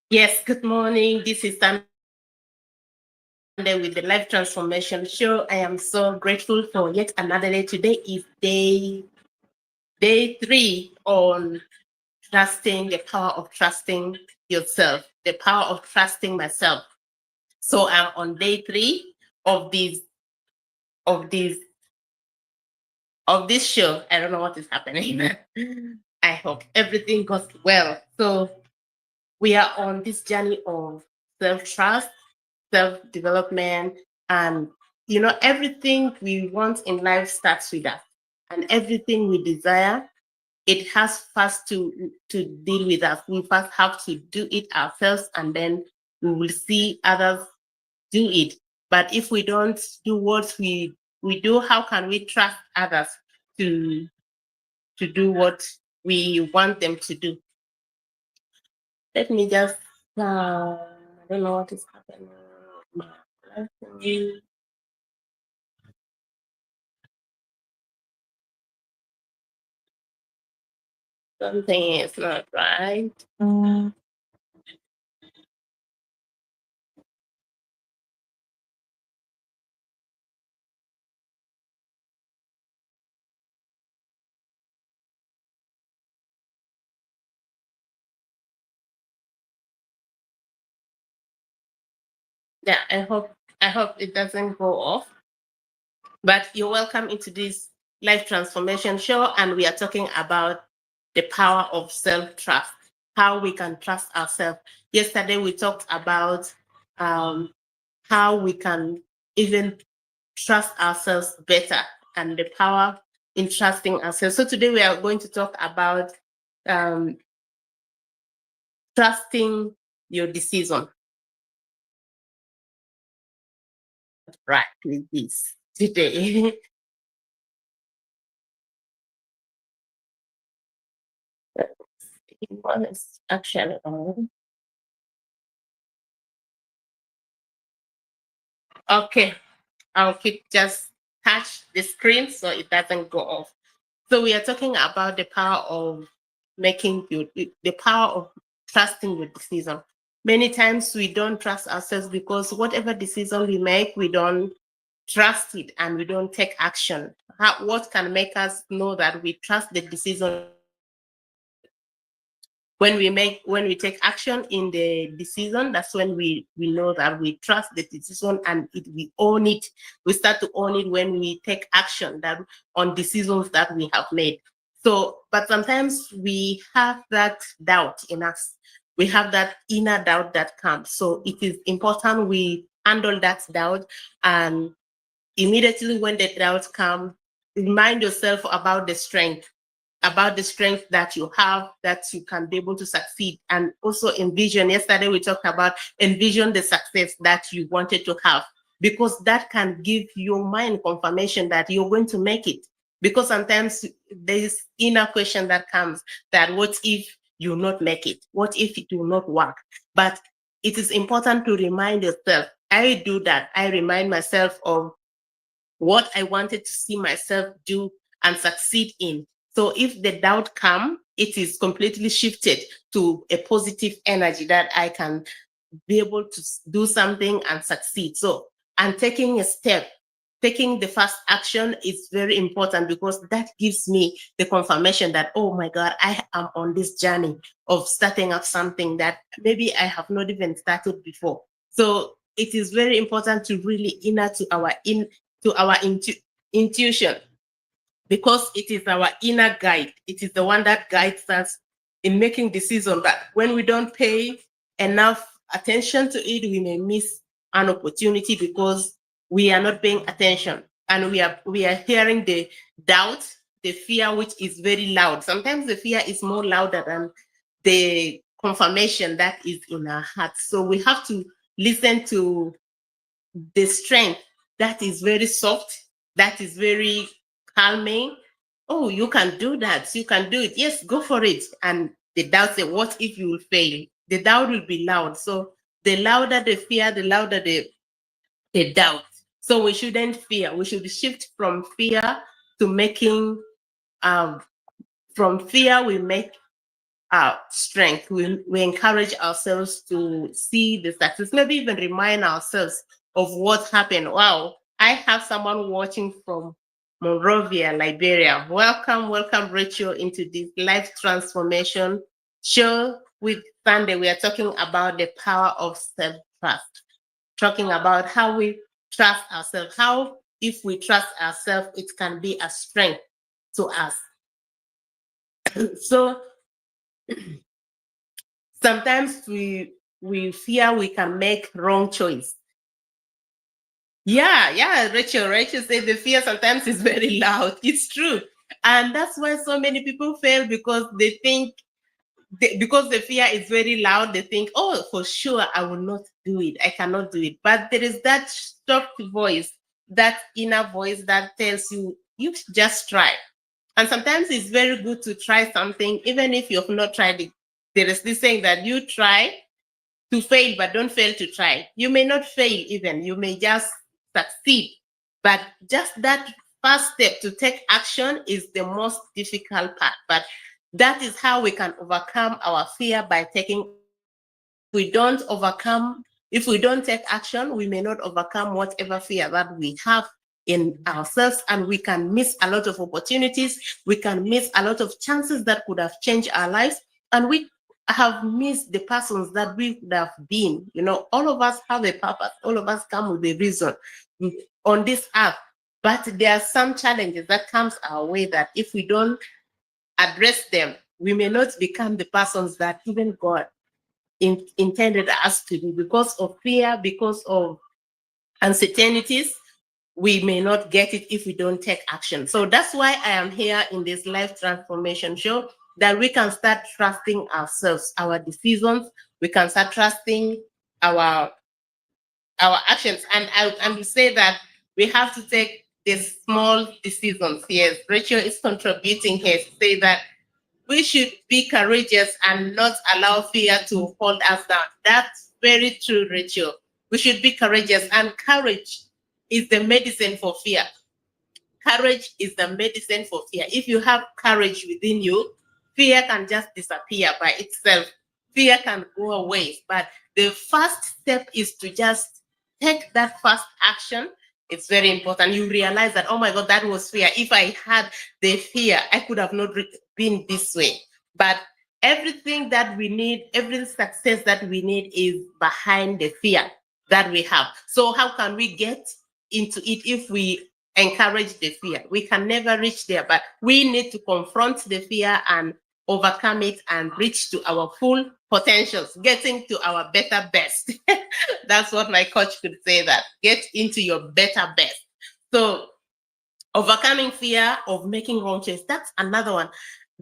Yes, good morning. This is Sunday with the Life Transformation Show. I am so grateful for yet another day. Today is day 3 on trusting, the power of trusting yourself, the power of trusting myself. So I'm on day 3 of of this of this show. I don't know what is happening. I hope everything goes well. So we are on this journey of self-trust, self-development, and everything we want in life starts with us. And everything we desire, it has first to deal with us. We first have to do it ourselves, and then we will see others do it. But if we don't do what we do, how can we trust others to do what we want them to do? Let me just, I don't know what is happening. Something is not right. Yeah, I hope it doesn't go off. But you're welcome into this life transformation show, and we are talking about the power of self-trust, how we can trust ourselves. Yesterday we talked about how we can even trust ourselves better and the power in trusting ourselves. So today we are going to talk about um, trusting your decision. Right with this today. One is actually on. Okay, I'll keep just touch the screen so it doesn't go off. So we are talking about the power of making the power of trusting your decision. Many times we don't trust ourselves because whatever decision we make, we don't trust it and we don't take action. What can make us know that we trust the decision? When we take action in the decision, that's when we know that we trust the decision, and we own it. We start to own it when we take action that on decisions that we have made. So but sometimes we have that doubt in us. We have that inner doubt that comes, so it is important we handle that doubt. And immediately when the doubt comes, remind yourself about the strength that you have, that you can be able to succeed. And also envision, yesterday we talked about envision the success that you wanted to have, because that can give your mind confirmation that you're going to make it. Because sometimes there's inner question that comes, that what if you not make it? What if it will not work? But it is important to remind yourself. I do that. I remind myself of what I wanted to see myself do and succeed in. So if the doubt come, it is completely shifted to a positive energy that I can be able to do something and succeed. So, and taking a step, taking the first action is very important, because that gives me the confirmation that, oh my God, I am on this journey of starting up something that maybe I have not even started before. So it is very important to really inner to our intuition, because it is our inner guide. It is the one that guides us in making decisions. But when we don't pay enough attention to it, we may miss an opportunity because we are not paying attention, and we are hearing the doubt, the fear, which is very loud. Sometimes the fear is more louder than the confirmation that is in our hearts. So we have to listen to the strength that is very soft, that is very calming. Oh, you can do that. You can do it. Yes, go for it. And the doubt say, what if you will fail? The doubt will be loud. So the louder the fear, the louder the doubt. So we shouldn't fear. We should shift from fear to making, from fear, we make strength. We encourage ourselves to see the success, maybe even remind ourselves of what happened. Wow, I have someone watching from Monrovia, Liberia. Welcome, welcome, Rachel, into this life transformation show with Sunday. We are talking about the power of self-trust, talking about how we trust ourselves, how if we trust ourselves, it can be a strength to us. So sometimes we fear we can make wrong choice. Yeah, Rachel said the fear sometimes is very loud. It's true. And that's why so many people fail, because they think because the fear is very loud, they think, oh, for sure, I will not do it. I cannot do it. But there is that soft voice, that inner voice that tells you, you just try. And sometimes it's very good to try something, even if you have not tried it. There is this saying that you try to fail, but don't fail to try. You may not fail even, you may just succeed. But just that first step to take action is the most difficult part. But that is how we can overcome our fear, by taking action. If we don't take action, we may not overcome whatever fear that we have in ourselves, and we can miss a lot of opportunities. We can miss a lot of chances that could have changed our lives, and we have missed the persons that we could have been. All of us have a purpose. All of us come with a reason on this earth. But there are some challenges that comes our way that if we don't address them, we may not become the persons that even God intended us to be, because of fear, because of uncertainties. We may not get it if we don't take action. So that's why I am here in this life transformation show, that we can start trusting ourselves, our decisions. We can start trusting our actions. And I will say that we have to take these small decisions. Yes, Rachel is contributing here to say that we should be courageous and not allow fear to hold us down. That's very true, Rachel. We should be courageous, and courage is the medicine for fear. Courage is the medicine for fear. If you have courage within you, fear can just disappear by itself. Fear can go away. But the first step is to just take that first action. It's very important. You realize that, oh my God, that was fear. If I had the fear, I could have not been this way. But everything that we need, every success that we need is behind the fear that we have. So how can we get into it if we encourage the fear? We can never reach there, but we need to confront the fear and overcome it and reach to our full potentials, getting to our better best. That's what my coach could say, that get into your better best. So overcoming fear of making wrong choice, that's another one.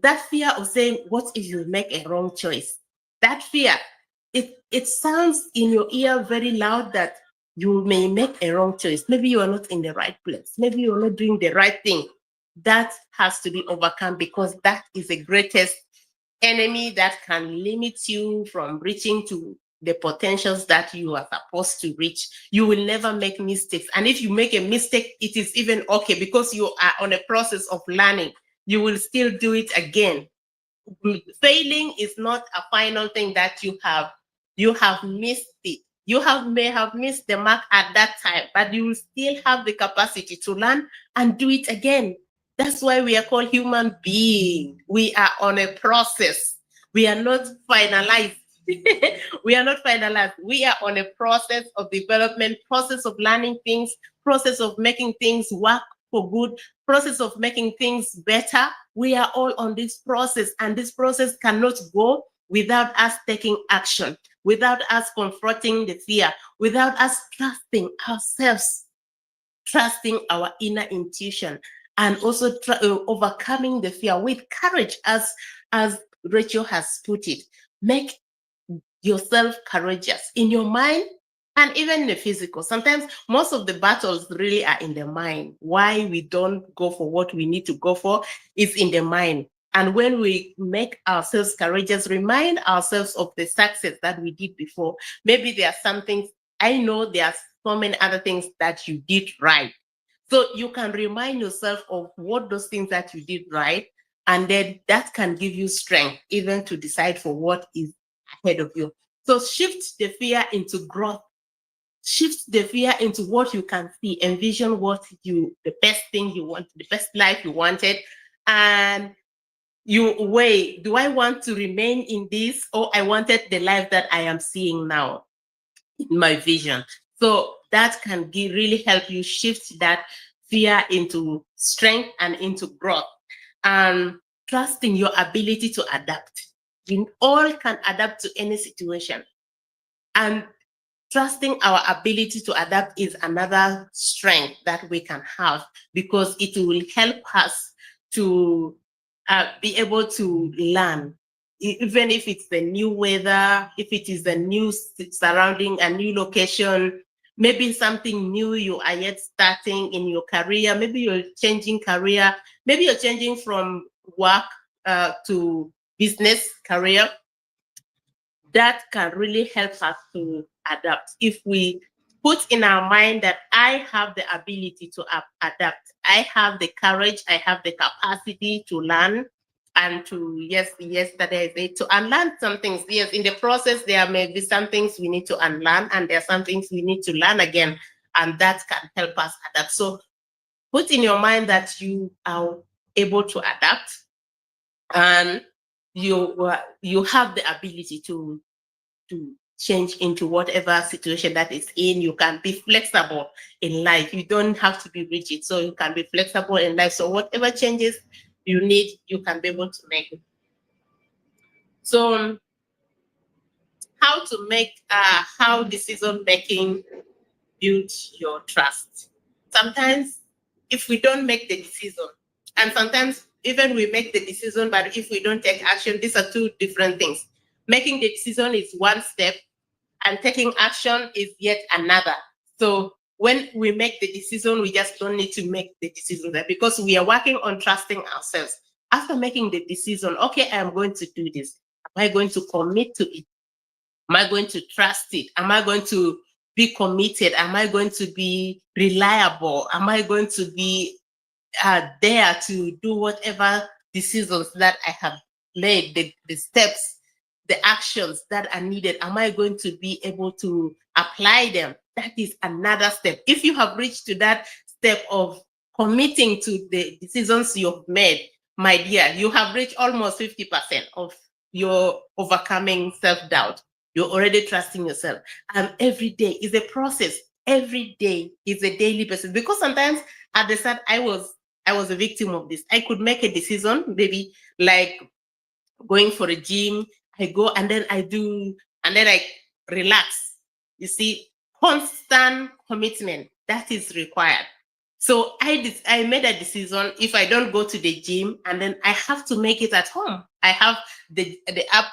That fear of saying, what if you make a wrong choice? That fear, it sounds in your ear very loud that you may make a wrong choice. Maybe you are not in the right place. Maybe you're not doing the right thing. That has to be overcome, because that is the greatest enemy that can limit you from reaching to the potentials that you are supposed to reach. You will never make mistakes. And if you make a mistake, it is even okay, because you are on a process of learning. You will still do it again. Failing is not a final thing that you have missed it. May have missed the mark at that time, but you will still have the capacity to learn and do it again. That's why we are called human beings. We are on a process. We are not finalized. We are not finalized. We are on a process of development, process of learning things, process of making things work for good, process of making things better. We are all on this process, and this process cannot go without us taking action, without us confronting the fear, without us trusting ourselves, trusting our inner intuition, and also overcoming the fear with courage, as Rachel has put it. Make yourself courageous in your mind and even in the physical. Sometimes most of the battles really are in the mind. Why we don't go for what we need to go for is in the mind. And when we make ourselves courageous, remind ourselves of the success that we did before. Maybe there are some things, I know there are so many other things that you did right. So you can remind yourself of what those things that you did right, And then that can give you strength even to decide for what is ahead of you. So shift the fear into growth. Shift the fear into what you can see. Envision the best thing you want, the best life you wanted. And you weigh, do I want to remain in this, or I wanted the life that I am seeing now in my vision? So that can really help you shift that fear into strength and into growth. And trusting your ability to adapt. We all can adapt to any situation. And trusting our ability to adapt is another strength that we can have, because it will help us to be able to learn, even if it's the new weather, if it is the new surrounding, a new location, maybe something new you are yet starting in your career, maybe you're changing career, maybe you're changing from work to business career. That can really help us to adapt. If we put in our mind that I have the ability to adapt, I have the courage, I have the capacity to learn and to, yesterday I said, to unlearn some things. Yes, in the process, there may be some things we need to unlearn, and there are some things we need to learn again, and that can help us adapt. So put in your mind that you are able to adapt, and you have the ability to change into whatever situation that is in. You can be flexible in life. You don't have to be rigid. So you can be flexible in life. So whatever changes you need, you can be able to make it. So how decision making build your trust. Sometimes if we don't make the decision, and sometimes even we make the decision, but if we don't take action, these are two different things. Making the decision is one step, and taking action is yet another. So when we make the decision, we just don't need to make the decision there, because we are working on trusting ourselves. After making the decision, okay, I am going to do this. Am I going to commit to it? Am I going to trust it? Am I going to be committed? Am I going to be reliable? Am I going to be there to do whatever decisions that I have laid, the steps, the actions that are needed? Am I going to be able to apply them? That is another step. If you have reached to that step of committing to the decisions you've made, my dear, you have reached almost 50% of your overcoming self-doubt. You're already trusting yourself. And every day is a process. Every day is a daily basis. Because sometimes at the start, I was a victim of this. I could make a decision, maybe like going for a gym. I go and then I do, and then I relax. You see, constant commitment that is required. So I made a decision. If I don't go to the gym, and then I have to make it at home. I have the app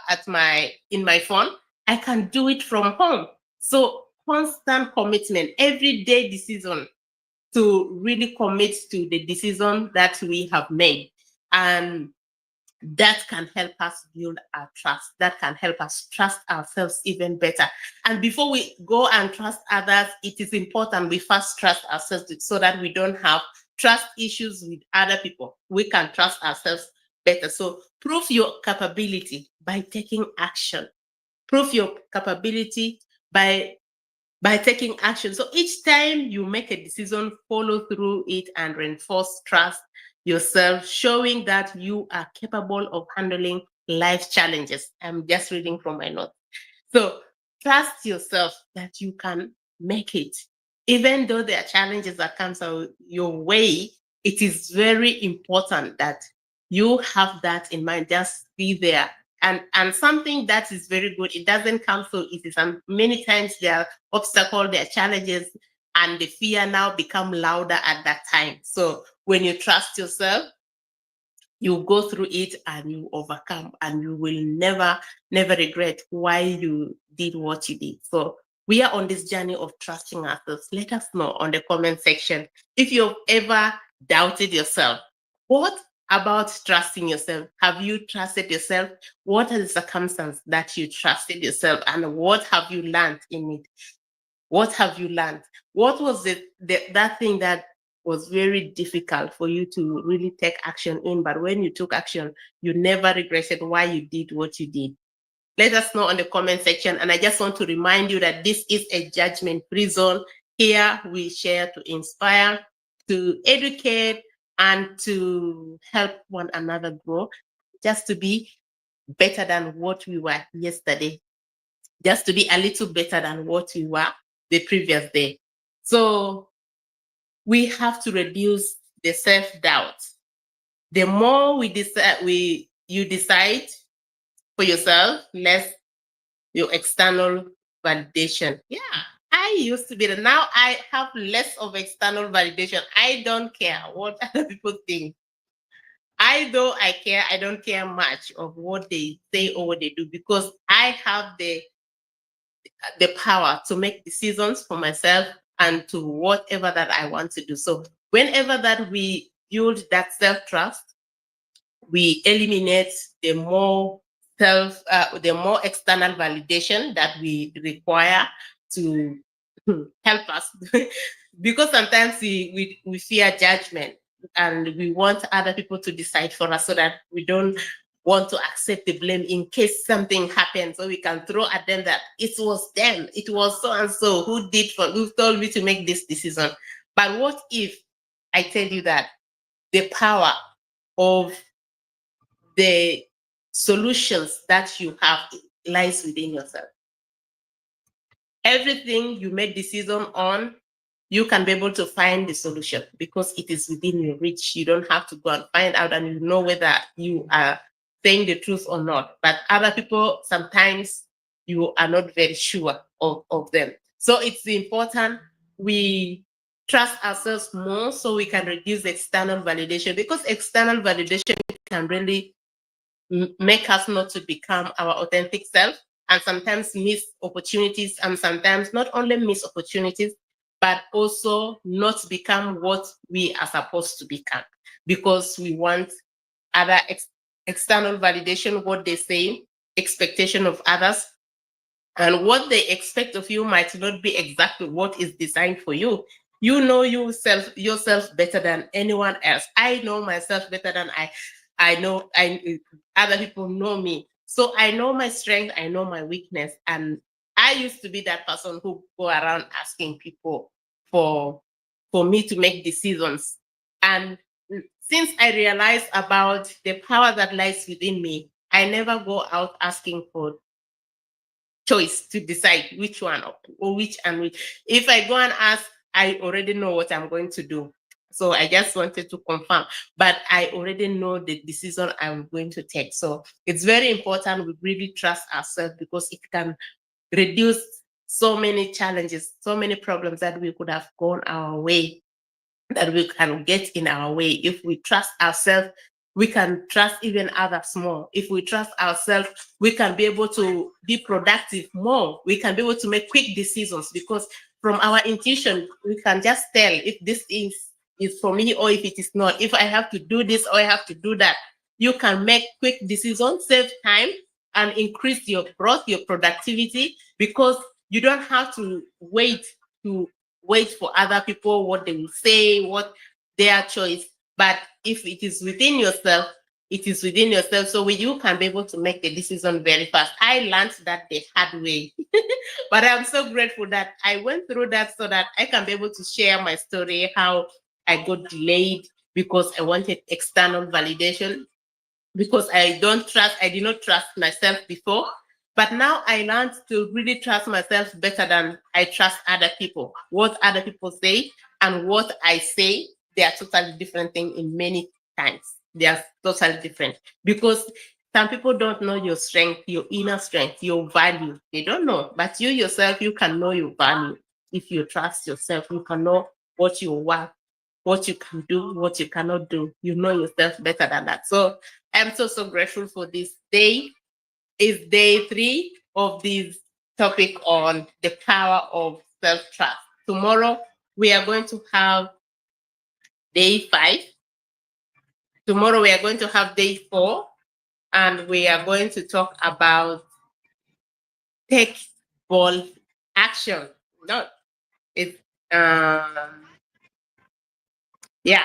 in my phone. I can do it from home. So constant commitment, everyday decision to really commit to the decision that we have made. And that can help us build our trust. That can help us trust ourselves even better. And before we go and trust others, it is important we first trust ourselves, so that we don't have trust issues with other people. We can trust ourselves better. So prove your capability by taking action. Prove your capability by taking action. So each time you make a decision, follow through it and reinforce trust yourself, showing that you are capable of handling life challenges. I'm just reading from my notes. So trust yourself that you can make it. Even though there are challenges that come your way, it is very important that you have that in mind. Just be there. And something that is very good, it doesn't come so easy. Many times there are obstacles, there are challenges, and the fear now become louder at that time. So when you trust yourself, you go through it and you overcome, and you will never regret why you did what you did. So we are on this journey of trusting ourselves. Let us know on the comment section if you've ever doubted yourself. What about trusting yourself? Have you trusted yourself? What are the circumstances that you trusted yourself, and what have you learned in it? What have you learned? What was that thing that was very difficult for you to really take action in. But when you took action, you never regretted why you did what you did. Let us know on the comment section. And I just want to remind you that this is a judgment-free zone. Here we share to inspire, to educate, and to help one another grow, just to be better than what we were yesterday, just to be a little better than what we were the previous day. So we have to reduce the self-doubt. The more we decide, you decide for yourself, less your external validation. Yeah, I used to be that. Now I have less of external validation. I don't care what other people think. Though I care, I don't care much of what they say or what they do, because I have the power to make decisions for myself and to whatever that I want to do. So whenever that we build that self-trust, we eliminate the more the more external validation that we require to help us. Because sometimes we fear judgment, and we want other people to decide for us, so that we don't want to accept the blame in case something happens, so we can throw at them that it was them, it was so and so who told me to make this decision. But what if I tell you that the power of the solutions that you have lies within yourself? Everything you make decision on, you can be able to find the solution because it is within your reach. You don't have to go and find out, and you know whether you are saying the truth or not. But other people, sometimes you are not very sure of them. So it's important we trust ourselves more, so we can reduce external validation, because external validation can really make us not to become our authentic self, and sometimes miss opportunities, and sometimes not only miss opportunities, but also not become what we are supposed to become, because we want other external validation, what they say, expectation of others, and what they expect of you might not be exactly what is designed for you. You know yourself better than anyone else. I know myself better than I know other people know me. So I know my strength, I know my weakness, and I used to be that person who go around asking people for me to make decisions. And since I realized about the power that lies within me, I never go out asking for choice to decide which one or which and which. If I go and ask, I already know what I'm going to do. So I just wanted to confirm, but I already know the decision I'm going to take. So it's very important we really trust ourselves, because it can reduce so many challenges, so many problems that we could have gone our way, that we can get in our way. If we trust ourselves, we can trust even others more. If we trust ourselves, we can be able to be productive more. We can be able to make quick decisions, because from our intuition, we can just tell if this is for me or if it is not. If I have to do this or I have to do that, you can make quick decisions, save time, and increase your growth, your productivity, because you don't have to wait for other people, what they will say, what their choice. But if it is within yourself, it is within yourself. So you can be able to make the decision very fast. I learned that the hard way. But I'm so grateful that I went through that, so that I can be able to share my story, how I got delayed because I wanted external validation, because I did not trust myself before. But now I learned to really trust myself better than I trust other people. What other people say and what I say, they are totally different things in many times. They are totally different, because some people don't know your strength, your inner strength, your value. They don't know. But you yourself, you can know your value. If you trust yourself, you can know what you want, what you can do, what you cannot do. You know yourself better than that. So I'm so grateful for this day. Is day 3 of this topic on the power of self-trust. Tomorrow we are going to have day 5. Tomorrow we are going to have day 4, and we are going to talk about take bold action. No, it's Yeah,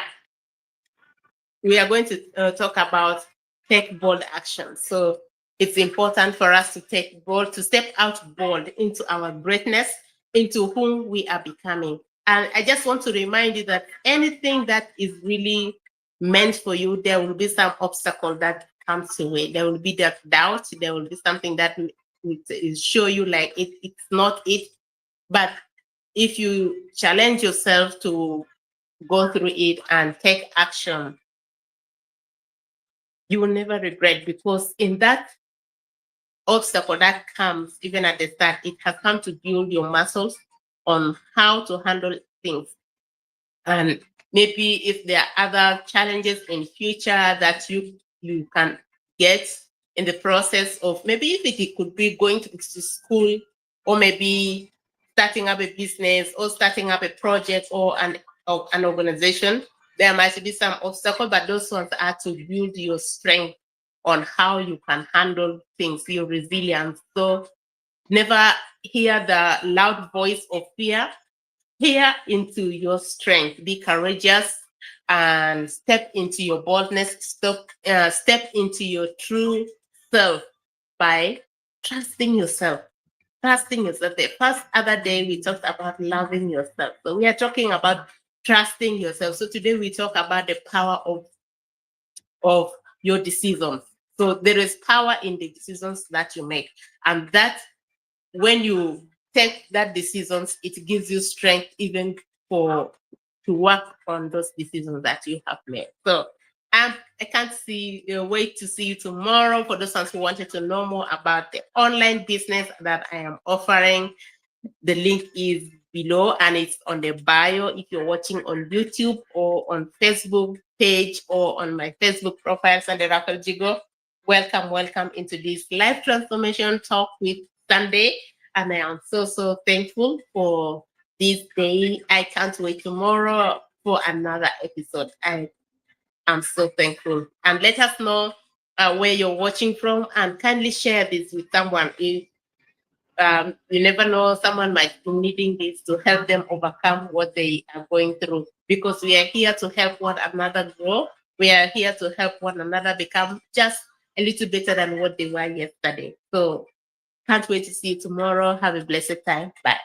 we are going to talk about take bold action. So it's important for us to take bold, to step out bold into our greatness, into whom we are becoming. And I just want to remind you that anything that is really meant for you, there will be some obstacle that comes your way. There will be that doubt. There will be something that will show you like it's not it. But if you challenge yourself to go through it and take action, you will never regret, because in that obstacle that comes even at the start, it has come to build your muscles on how to handle things. And maybe if there are other challenges in future that you can get in the process of, maybe if it could be going to school, or maybe starting up a business, or starting up a project, or an organization, there might be some obstacle, but those ones are to build your strength on how you can handle things, your resilience. So never hear the loud voice of fear. Hear into your strength. Be courageous and step into your boldness. Step into your true self by trusting yourself. Trusting yourself. The first other day we talked about loving yourself. So we are talking about trusting yourself. So today we talk about the power of your decisions. So there is power in the decisions that you make, and that when you take that decisions, it gives you strength even for to work on those decisions that you have made. So I can't wait to see you tomorrow. For those ones who wanted to know more about the online business that I am offering, the link is below and it's on the bio if you're watching on YouTube or on Facebook page or on my Facebook profile, Sunday Raphael Jigo. Welcome, welcome into this live transformation talk with Sunday. And I am so thankful for this day. I can't wait tomorrow for another episode. I am so thankful. And let us know where you're watching from, and kindly share this with someone. If you never know, someone might be needing this to help them overcome what they are going through, because we are here to help one another grow. We are here to help one another become just a little better than what they were yesterday. So can't wait to see you tomorrow. Have a blessed time. Bye.